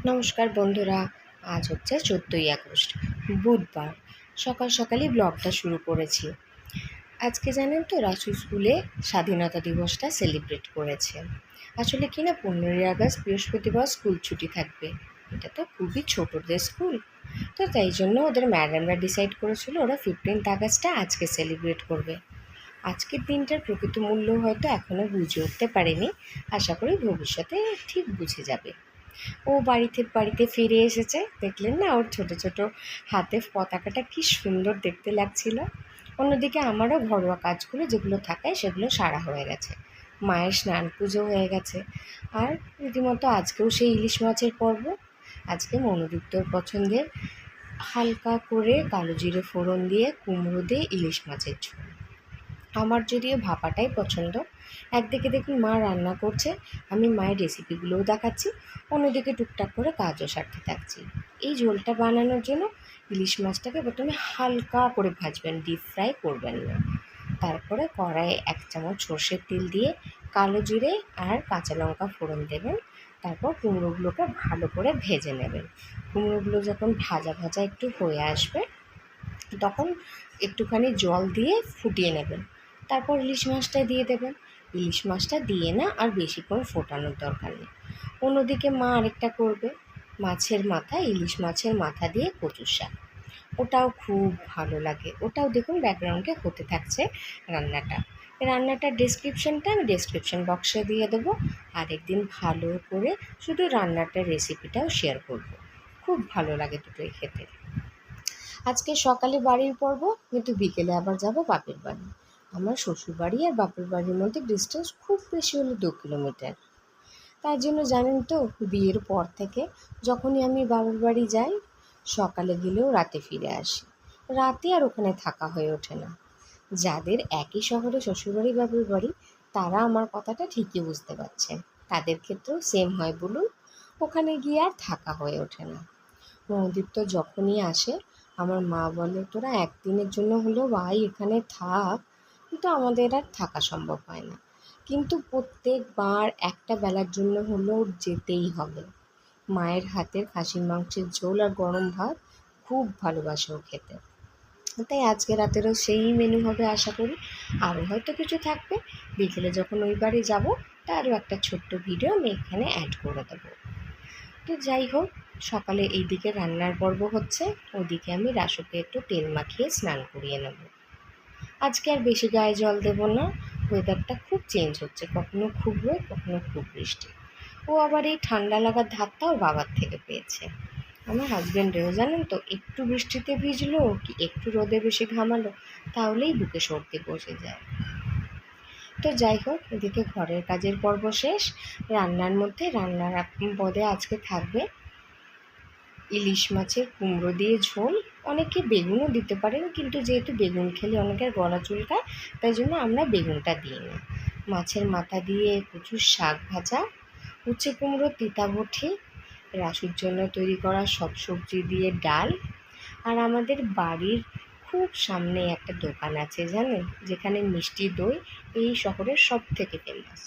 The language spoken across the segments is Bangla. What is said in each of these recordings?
নমস্কার বন্ধুরা, আজ হচ্ছে 14ই আগস্ট, বুধবার। সকাল সকালই ব্লগটা শুরু করেছি। আজকে জানেন তো, রাসু স্কুলে স্বাধীনতা দিবসটা সেলিব্রেট করেছে। আসলে কি না, 15ই আগস্ট বৃহস্পতিবার স্কুল ছুটি থাকবে। এটা তো খুবই ছোটদের স্কুল, তো তাই জন্য ওদের ম্যাডামরা ডিসাইড করেছিল ওরা 15th আগস্টটা আজকে সেলিব্রেট করবে। আজকের দিনটার প্রকৃত মূল্য হয়তো এখনও বুঝে উঠতে পারেনি, আশা করি ভবিষ্যতে ঠিক বুঝে যাবে। ও বাড়িতে ফিরে এসেছে, দেখলেন না ওর ছোট ছোট হাতে পতাকাটা কি সুন্দর দেখতে লাগছিল। অন্যদিকে আমারও ঘরোয়া কাজগুলো যেগুলো থাকে সেগুলো সারা হয়ে গেছে, মায়ের স্নান পুজো হয়ে গেছে। আর রীতিমতো আজকেও সেই ইলিশ মাছের পর্ব। আজকে মনোদীপ্তর পছন্দের হালকা করে কালো জিরে ফোড়ন দিয়ে কুমড়ো দিয়ে ইলিশ মাছের ঝোল। আমার যদিও ভাপাটাই পছন্দ। একদিকে দেখুন মা রান্না করছে, আমি মায়ের রেসিপিগুলোও দেখাচ্ছি, অন্যদিকে টুকটাক করে কাজও সারতে থাকছি। এই ঝোলটা বানানোর জন্য ইলিশ মাছটাকে প্রথমে হালকা করে ভাজবেন, ডিপ ফ্রাই করবেন না। তারপরে কড়াইয়ে 1 চামচ সর্ষের তেল দিয়ে কালো জিরে আর কাঁচা লঙ্কা ফোড়ন দেবেন। তারপর কুমড়োগুলোকে ভালো করে ভেজে নেবেন। কুমড়োগুলো যখন ভাজা ভাজা একটু হয়ে আসবে, তখন একটুখানি জল দিয়ে ফুটিয়ে নেবেন। তারপর ইলিশ মাছটা দিয়ে দেবেন। ইলিশ মাছটা দিয়ে না আর বেশিক্ষণ ফোটানোর দরকার নেই। অন্যদিকে মা আরেকটা করবে, মাছের মাথা, ইলিশ মাছের মাথা দিয়ে কচুর শাক। ওটাও খুব ভালো লাগে। ওটাও দেখুন ব্যাকগ্রাউন্ডে হতে থাকছে রান্নাটা। রান্নাটার ডেসক্রিপশানটা আমি ডেসক্রিপশান বক্সে দিয়ে দেবো। আরেকদিন ভালো করে শুধু রান্নাটার রেসিপিটাও শেয়ার করব। খুব ভালো লাগে দুটোই খেতে। আজকে সকালে বাড়ির পর্ব, কিন্তু বিকেলে আবার যাব বাপের বাড়ি। আমার শ্বশুরবাড়ি আর বাপের বাড়ির মধ্যে ডিস্টেন্স খুব বেশি হলো 2 কিলোমিটার। তার জন্য জানেন তো, বিয়ের পর থেকে যখনই আমি বাপের বাড়ি যাই, সকালে গেলেও রাতে ফিরে আসি। রাতে আর ওখানে থাকা হয়ে ওঠে না। যাদের একই শহরে শ্বশুরবাড়ি বাপের বাড়ি, তারা আমার কথাটা ঠিকই বুঝতে পারছেন। তাদের ক্ষেত্রেও সেম হয় বলুন, ওখানে গিয়ে আর থাকা হয়ে ওঠে না। নদীপ তো যখনই আসে, আমার মা বলে তোরা একদিনের জন্য হলেও ভাই এখানে থাক, কিন্তু আমাদের আর থাকা সম্ভব হয় না। কিন্তু প্রত্যেকবার একটা বেলার জন্য হলেও যেতেই হবে। মায়ের হাতের খাসির মাংসের ঝোল আর গরম ভাত খুব ভালোবাসে ও খেতে। তাই আজকে রাতেরও সেই মেনু হবে আশা করি। আরও হয়তো কিছু থাকবে। বিকেলে যখন ওই বাড়ি যাব, তারও একটা ছোট্ট ভিডিও আমি এখানে অ্যাড করে দেবো। তো যাই হোক, সকালে এইদিকে রান্নার পর্ব হচ্ছে, ওদিকে আমি রাসুকে একটু তেল মাখিয়ে স্নান করিয়ে নেব। আজকে আর বেশি গায়ে জল দেব না। ওয়েদারটা খুব চেঞ্জ হচ্ছে, কখনো খুব রোদ, কখনো খুব বৃষ্টি। ও আবার এই ঠান্ডা লাগার ধাতটা ওর বাবার থেকে পেয়েছে। আমার হাজব্যান্ডেরও জানেন তো, একটু বৃষ্টিতে ভিজলো কি একটু রোদে বেশি ঘামালো, তাহলেই বুকে সর্দি বসে যায়। তো যাই হোক, এদিকে ঘরের কাজের পর্ব শেষ। রান্নার মধ্যে রান্নার পদে আজকে থাকবে ইলিশ মাছের কুমড়ো দিয়ে ঝোল। অনেকে বেগুনও দিতে পারেন, কিন্তু যেহেতু বেগুন খেলে অনেকের গলা চুলকায়, তাই জন্য আমরা বেগুনটা দিই না। মাছের মাথা দিয়ে প্রচুর শাক ভাজা, উচ্ছে কুমড়ো তিতা বটি, রাসুর জন্য তৈরি করা সব সবজি দিয়ে ডাল। আর আমাদের বাড়ির খুব সামনে একটা দোকান আছে জানেন, যেখানে মিষ্টি দই এই শহরের সব থেকে ফেমাস।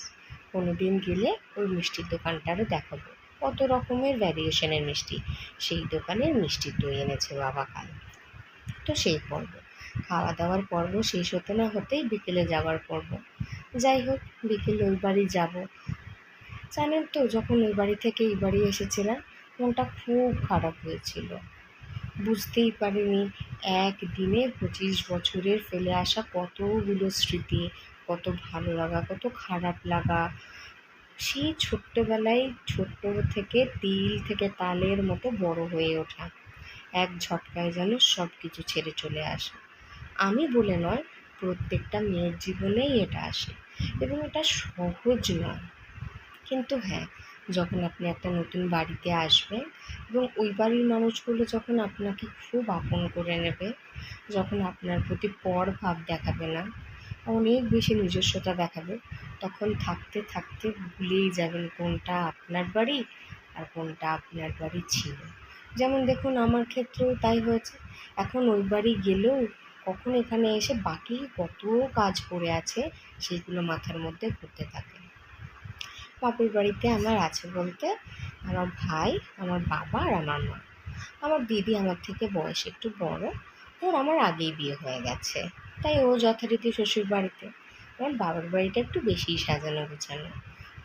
কোনো দিন গেলে ওই মিষ্টির দোকানটারও দেখাবো, কত রকমের ভ্যারিয়েশনের মিষ্টি। সেই দোকানের মিষ্টির দই এনেছে বাবা কাল। তো সেই পর্ব, খাওয়া দাওয়ার পর্ব শেষ হতে না হতেই বিকেলে যাওয়ার পর্ব। যাই হোক, বিকেলে ওই বাড়ি যাব। জানেন তো, যখন ওই বাড়ি থেকে এই বাড়ি এসেছিলাম, মনটা খুব খারাপ হয়েছিল। বুঝতেই পারিনি একদিনে 25 বছরের ফেলে আসা কতগুলো স্মৃতি, কত ভালো লাগা, কত খারাপ লাগা। সেই ছোট্টবেলায় ছোট্ট থেকে তিল থেকে তালের মতো বড় হয়ে ওঠা, এক ঝটকায় যেন সব কিছু ছেড়ে চলে আসে। আমি বলে নয়, প্রত্যেকটা মেয়ের জীবনেই এটা আসে, এবং এটা সহজ নয়। কিন্তু হ্যাঁ, যখন আপনি একটা নতুন বাড়িতে আসবেন এবং ওই বাড়ির মানুষগুলো যখন আপনাকে খুব আপন করে নেবে, যখন আপনার প্রতি পর ভাব দেখাবে না, অনেক বেশি নিজস্বতা দেখাবে, তখন থাকতে থাকতে ভুলেই যাবেন কোনটা আপনার বাড়ি আর কোনটা আপনার বাড়ি ছিল। যেমন দেখুন, আমার ক্ষেত্রেও তাই হয়েছে। এখন ওই বাড়ি গেলেও কখন এখানে এসে বাকি কত কাজ পড়ে আছে সেগুলো মাথার মধ্যে ঘুরতে থাকে। বাপের বাড়িতে আমার আছে বলতে আমার ভাই, আমার বাবা আর আমার মা। আমার দিদি আমার থেকে বয়সে একটু বড়, ওর আমার আগেই বিয়ে হয়ে গেছে, তাই ও যথারীতি শ্বশুর বাড়িতে। আমার বাবার বাড়িটা একটু বেশিই সাজানো গোছানো।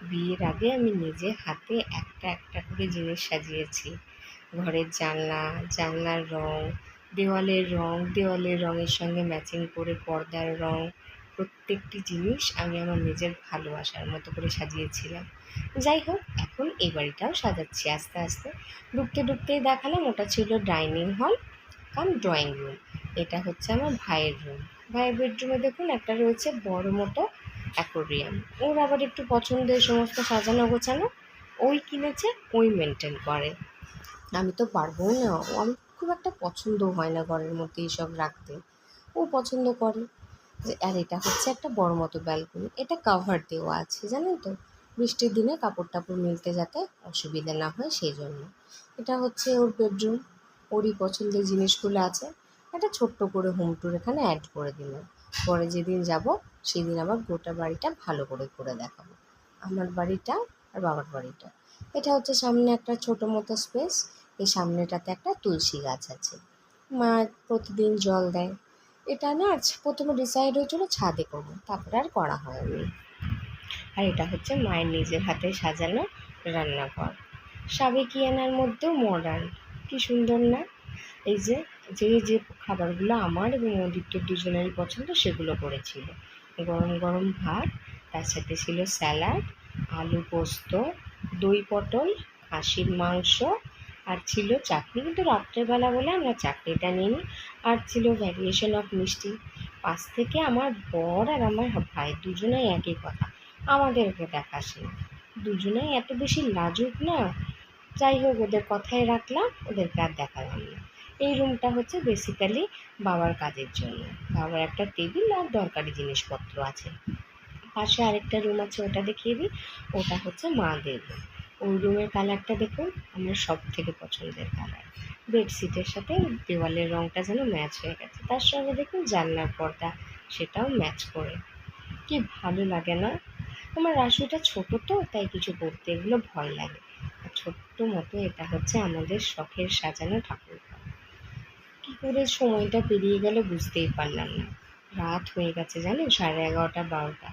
বিয়ের আগে আমি নিজে হাতে একটা একটা করে জিনিস সাজিয়েছি। ঘরের জানলা, জানলার রং, দেওয়ালের রঙের সঙ্গে ম্যাচিং করে পর্দার রং, প্রত্যেকটি জিনিস আমি আমার নিজের ভালোবাসার মতো করে সাজিয়েছিলাম। যাই হোক, এখন এই বাড়িটাও সাজাচ্ছি আস্তে আস্তে। ঢুকতেই দেখালাম ওটা ছিল ডাইনিং হল কাম ড্রয়িং রুম। এটা হচ্ছে আমার ভাইয়ের রুম। ভাইয়ের বেডরুমে দেখুন একটা রয়েছে বড় মতো অ্যাকোরিয়াম। ওর আবার একটু পছন্দের সমস্ত সাজানো গোছানো, ওই কিনেছে, ওই মেনটেন করে। আমি তো পারবও না, আমার খুব একটা পছন্দও হয় না ঘরের মধ্যে এইসব রাখতে। ও পছন্দ করে। আর এটা হচ্ছে একটা বড় মতো ব্যালকনি, এটা কাভার দেওয়া আছে জানেন তো, বৃষ্টির দিনে কাপড় টাপড় মেলতে যাতে অসুবিধা না হয় সেই জন্য। এটা হচ্ছে ওর বেডরুম, ওরই পছন্দের জিনিসগুলো আছে। একটা ছোট্ট করে হোম ট্যুর এখানে অ্যাড করে দিলাম। পরে যেদিন যাব সেদিন আবার গোটা বাড়িটা ভালো করে করে দেখাবো, আমার বাড়িটা আর বাবার বাড়িটা। এটা হচ্ছে সামনে একটা ছোট মতো স্পেস। এই সামনেটাতে একটা তুলসী গাছ আছে, মা প্রতিদিন জল দেয়। এটা না প্রথমে ডিসাইড হয়েছিল ছাদে করবো, তারপরে আর করা হয়নি। আর এটা হচ্ছে মায়ের নিজের হাতে সাজানো রান্নাঘর, সাবেকিয়ানার মধ্যেও মডার্ন। কি সুন্দর না? এই যে যে যে খাবারগুলো আমার এবং অদিত্যর দুজনেরই পছন্দ সেগুলো করেছিল। গরম গরম ভাত, তার সাথে ছিল স্যালাড, আলু পোস্ত, দই পটল, খাসির মাংস, আর ছিল চাটনি, কিন্তু রাত্রেবেলা বলে আমরা চাটনিটা নিইনি। আর ছিল ভ্যারিয়েশন অফ মিষ্টি। পাশ থেকে আমার বর আর আমার ভাই দুজনেই একই কথা, আমাদেরকে দেখাস না। দুজনেই এত বেশি লাজুক না। যাই হোক, ওদের কথাই রাখলাম, ওদেরকে আর দেখালাম না। এই রুমটা হচ্ছে বেসিক্যালি বাবার কাজের জন্য। বাবার একটা টেবিল আর দরকারি জিনিসপত্র আছে। পাশে আরেকটা রুম আছে, ওটা দেখিয়ে দিই। ওটা হচ্ছে মাদের রুম। ওই রুমের কালারটা দেখুন, আমার সব থেকে পছন্দের কালার। বেডশিটের সাথে দেওয়ালের রঙটা যেন ম্যাচ হয়ে গেছে, তার সঙ্গে দেখুন জানলার পর্দা, সেটাও ম্যাচ করে। কি ভালো লাগে না? আমার রাসুইটা ছোট তো, তাই কিছু করতে এগুলো ভয় লাগে। আর ছোট্ট মতো এটা হচ্ছে আমাদের শখের সাজানো ঠাকুর ঘর। কী করে সময়টা পেরিয়ে গেল বুঝতেই পারলাম না। রাত হয়ে গেছে জানেন, 11:30-12টা।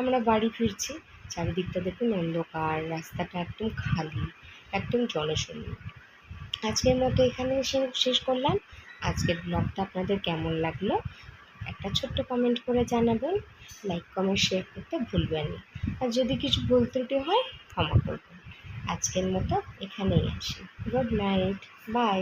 আমরা বাড়ি ফিরছি। চারিদিকটা দেখুন অন্ধকার, রাস্তাটা একদম খালি, একদম জনশূন্য। আজকের মতো এখানে শেষ করলাম। আজকের ব্লগটা আপনাদের কেমন লাগলো একটা ছোট্ট কমেন্ট করে জানাবেন। লাইক কমেন্ট শেয়ার করতে ভুলবেন না। আর যদি কিছু ভুল ত্রুটি হয় ক্ষমা করবেন। আজকের মতো এখানেই আসি। Good night, by.